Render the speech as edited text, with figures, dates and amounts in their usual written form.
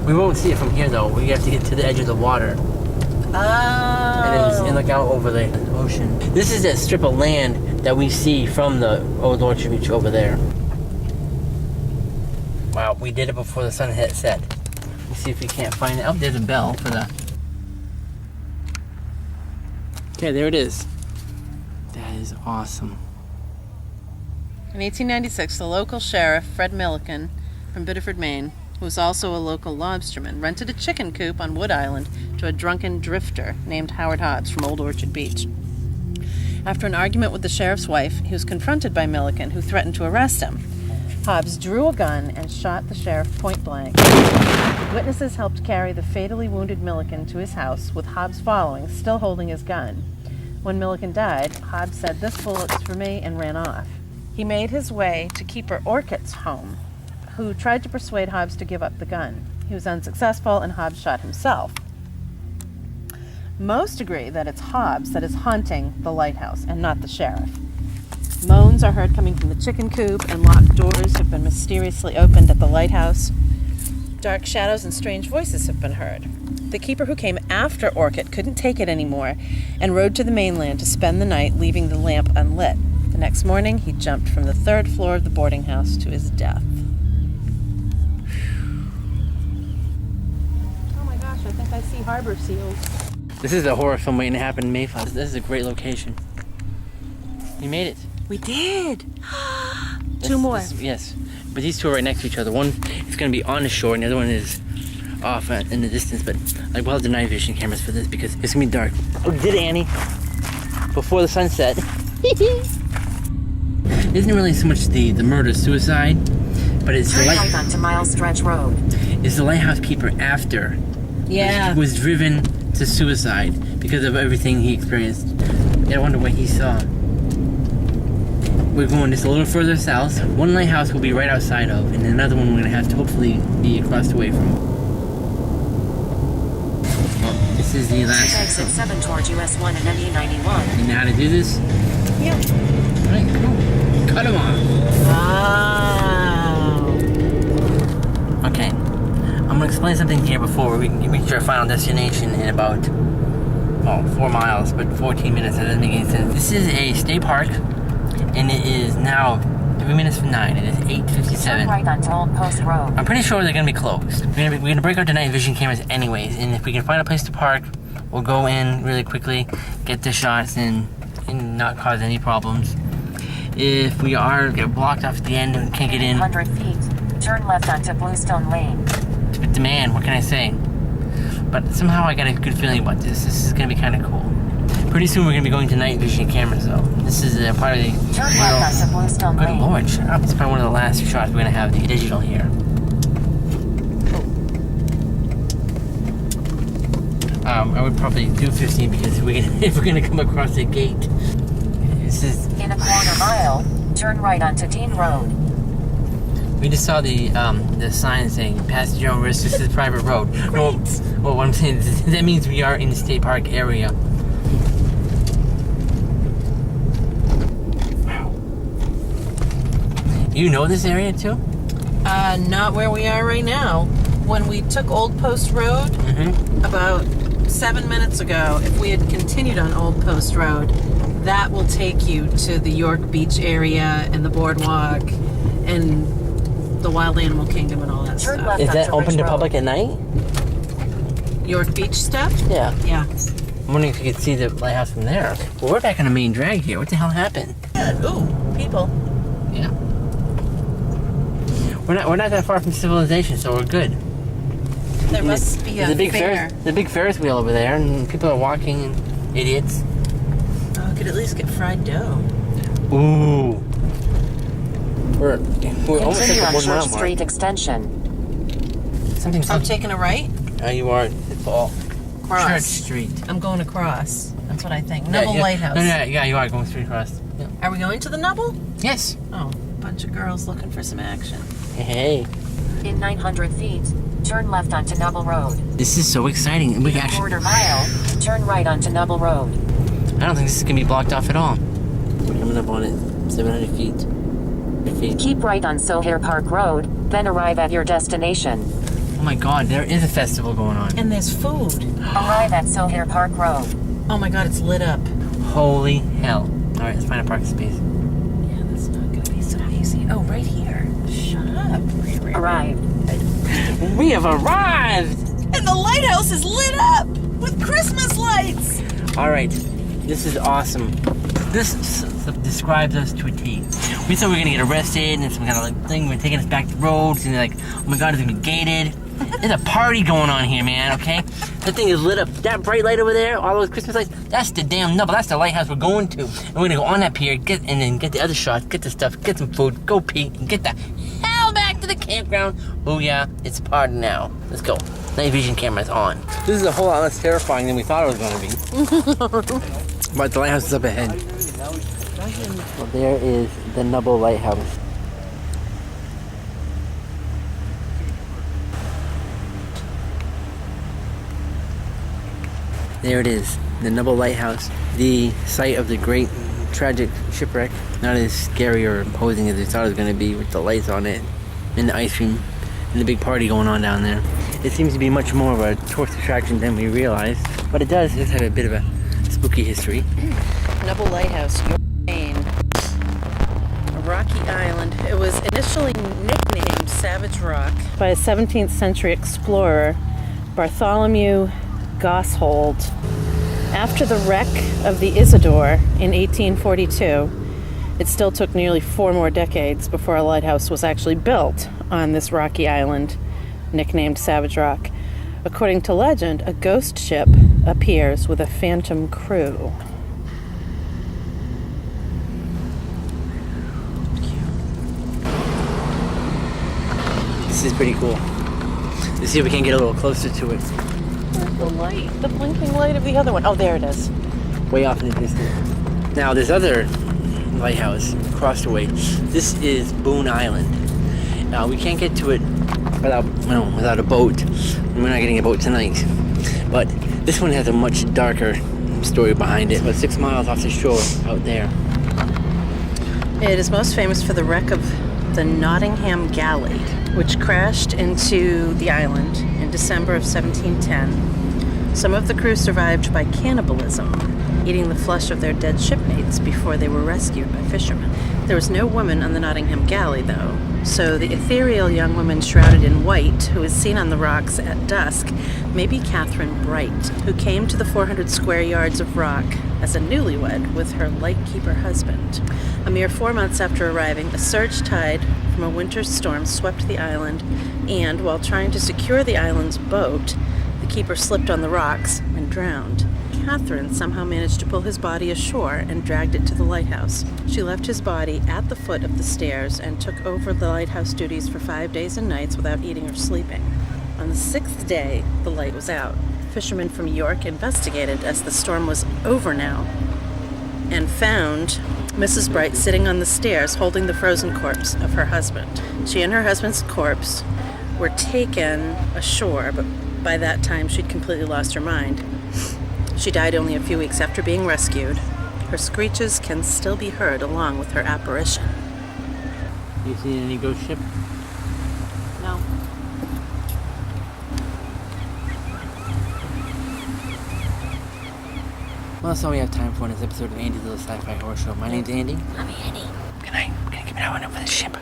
We won't see it from here though. We have to get to the edge of the water. Oh. And look out over the ocean. This is that strip of land that we see from the Old Orchard Beach over there. Wow, we did it before the sun had set. Let's see if we can't find it. Oh, there's a bell for the... Okay, there it is. That is awesome. In 1896, the local sheriff, Fred Milliken, from Biddeford, Maine, who was also a local lobsterman, rented a chicken coop on Wood Island to a drunken drifter named Howard Hobbs from Old Orchard Beach. After an argument with the sheriff's wife, he was confronted by Milliken, who threatened to arrest him. Hobbs drew a gun and shot the sheriff point blank. Witnesses helped carry the fatally wounded Milliken to his house, with Hobbs following, still holding his gun. When Milliken died, Hobbs said, "This bullet's for me," and ran off. He made his way to Keeper Orcutt's home, who tried to persuade Hobbs to give up the gun. He was unsuccessful, and Hobbs shot himself. Most agree that it's Hobbs that is haunting the lighthouse and not the sheriff. Moans are heard coming from the chicken coop, and locked doors have been mysteriously opened at the lighthouse. Dark shadows and strange voices have been heard. The keeper who came after Orcutt couldn't take it anymore and rode to the mainland to spend the night, leaving the lamp unlit. The next morning, he jumped from the 3rd floor of the boarding house to his death. Oh my gosh, I think I see harbor seals. This is a horror film waiting to happen in Mayflower. This is a great location. We made it. We did! Two more. Yes. But these two are right next to each other. One is going to be on the shore, and the other one is off in the distance. But like, we'll have the night vision cameras for this because it's going to be dark. Oh, did it, Annie? Before the sunset. Isn't really so much the murder-suicide, but it's the right onto Miles Stretch Road. It's the lighthouse keeper after. Yeah. Was driven to suicide because of everything he experienced. Yeah, I wonder what he saw. We're going just a little further south. One lighthouse will be right outside of, and another one we're going to have to hopefully be across the way from. Well, this is the last... Exit 7 towards US 1 and ME 91. You know how to do this? Yeah. Alright, cool. Cut them off. Wow. Okay. I'm going to explain something here before we reach our final destination in about, 4 miles, but 14 minutes. That doesn't make any sense. This is a state park. And it is now 3 minutes from 9. It is 8:57. Right onto Old Post Road. I'm pretty sure they're going to be closed. We're going to break out the night vision cameras anyways. And if we can find a place to park, we'll go in really quickly, get the shots, and not cause any problems. If we get blocked off at the end and can't get in... 100 feet. Turn left onto Bluestone Lane. It's the man, what can I say? But somehow I got a good feeling about this. This is going to be kind of cool. Pretty soon we're going to be going to night vision cameras though. This is part of the... Turn left onto Bluestone Lane. Good lord, shut up. It's probably one of the last shots we're going to have the digital here. I would probably do 15 because if we're going to come across a gate. This is... In a quarter mile, turn right onto Dean Road. We just saw the sign saying passenger on risk, this is private road. Well, what I'm saying is that means we are in the state park area. You know this area too? Not where we are right now. When we took Old Post Road, about 7 minutes ago, if we had continued on Old Post Road, that will take you to the York Beach area and the boardwalk and the Wild Animal Kingdom and all that Turn stuff. left Is that onto open Ridge to Road. public at night? York Beach stuff? Yeah. Yeah. I'm wondering if you could see the lighthouse from there. Well, we're back on the main drag here. What the hell happened? Ooh, people. Yeah. We're not that far from civilization, so we're good. There must be a fair. The big Ferris wheel over there, and people are walking, and idiots. Oh, I could at least get fried dough. Ooh. We're almost at Continue the on 1 mile Church mark. Street Extension. Something's I'm up. taking a right? You are. It's all Cross. Church Street. I'm going across. That's what I think. Nubble yeah. Lighthouse. No, yeah, you are going straight across. Yeah. Are we going to the Nubble? Yes. Oh, bunch of girls looking for some action. Hey. In 900 feet, turn left onto Nubble Road. This is so exciting. We In a actually. quarter mile, turn right onto Nubble Road. I don't think this is gonna be blocked off at all. We're coming up on it. 700 feet. Keep right on Sohair Park Road, then arrive at your destination. Oh my god, there is a festival going on. And there's food. Arrive at Sohair Park Road. Oh my god, it's lit up. Holy hell. Alright, let's find a parking space. Yeah, that's not gonna be so easy. Oh, right here. Shut up. Arrived. We have arrived! And the lighthouse is lit up with Christmas lights. Alright, this is awesome. This describes us to a T. We thought we were gonna get arrested and some kind of like thing. We're taking us back to roads and they're like, oh my god, it's gonna be gated. There's a party going on here, man, okay? That thing is lit up. That bright light over there, all those Christmas lights, that's the damn nubble. That's the lighthouse we're going to. And we're gonna go on that pier, and then get the other shots, get the stuff, get some food, go pee, and get the hell back to the campground. Oh yeah, it's a party now. Let's go. Night vision camera's on. This is a whole lot less terrifying than we thought it was gonna be. But the lighthouse is up ahead. Well, there is the Nubble Lighthouse. There it is, the Nubble Lighthouse, the site of the great tragic shipwreck. Not as scary or imposing as we thought it was going to be, with the lights on it, and the ice cream, and the big party going on down there. It seems to be much more of a tourist attraction than we realized, but it does just have a bit of a spooky history. Nubble Lighthouse, York, Maine. A rocky island. It was initially nicknamed Savage Rock by a 17th century explorer, Bartholomew Goshold. After the wreck of the Isidore in 1842, it still took nearly 4 more decades before a lighthouse was actually built on this rocky island, nicknamed Savage Rock. According to legend, a ghost ship appears with a phantom crew. This is pretty cool. Let's see if we can get a little closer to it. Where's the light? The blinking light of the other one. Oh, there it is. Way off in the distance. Now, this other lighthouse across the way, this is Boone Island. Now, we can't get to it without a boat. We're not getting a boat tonight. But this one has a much darker story behind it. About 6 miles off the shore out there. It is most famous for the wreck of the Nottingham Galley, which crashed into the island in December of 1710. Some of the crew survived by cannibalism, eating the flesh of their dead shipmates before they were rescued by fishermen. There was no woman on the Nottingham Galley, though, so the ethereal young woman shrouded in white, who is seen on the rocks at dusk, may be Catherine Bright, who came to the 400 square yards of rock as a newlywed with her lightkeeper husband. A mere 4 months after arriving, a surge tide from a winter storm swept the island, and while trying to secure the island's boat, the keeper slipped on the rocks and drowned. Catherine somehow managed to pull his body ashore and dragged it to the lighthouse. She left his body at the foot of the stairs and took over the lighthouse duties for 5 days and nights without eating or sleeping. On the 6th day, the light was out. Fishermen from York investigated, as the storm was over now, and found Mrs. Bright sitting on the stairs holding the frozen corpse of her husband. She and her husband's corpse were taken ashore, but by that time she'd completely lost her mind. She died only a few weeks after being rescued. Her screeches can still be heard along with her apparition. You seen any ghost ship? No. Well, that's all we have time for in this episode of Andy's Little Sci-Fi Horror Show. My name's Andy. I'm Annie. Good night. I'm gonna keep an eye out for the ship.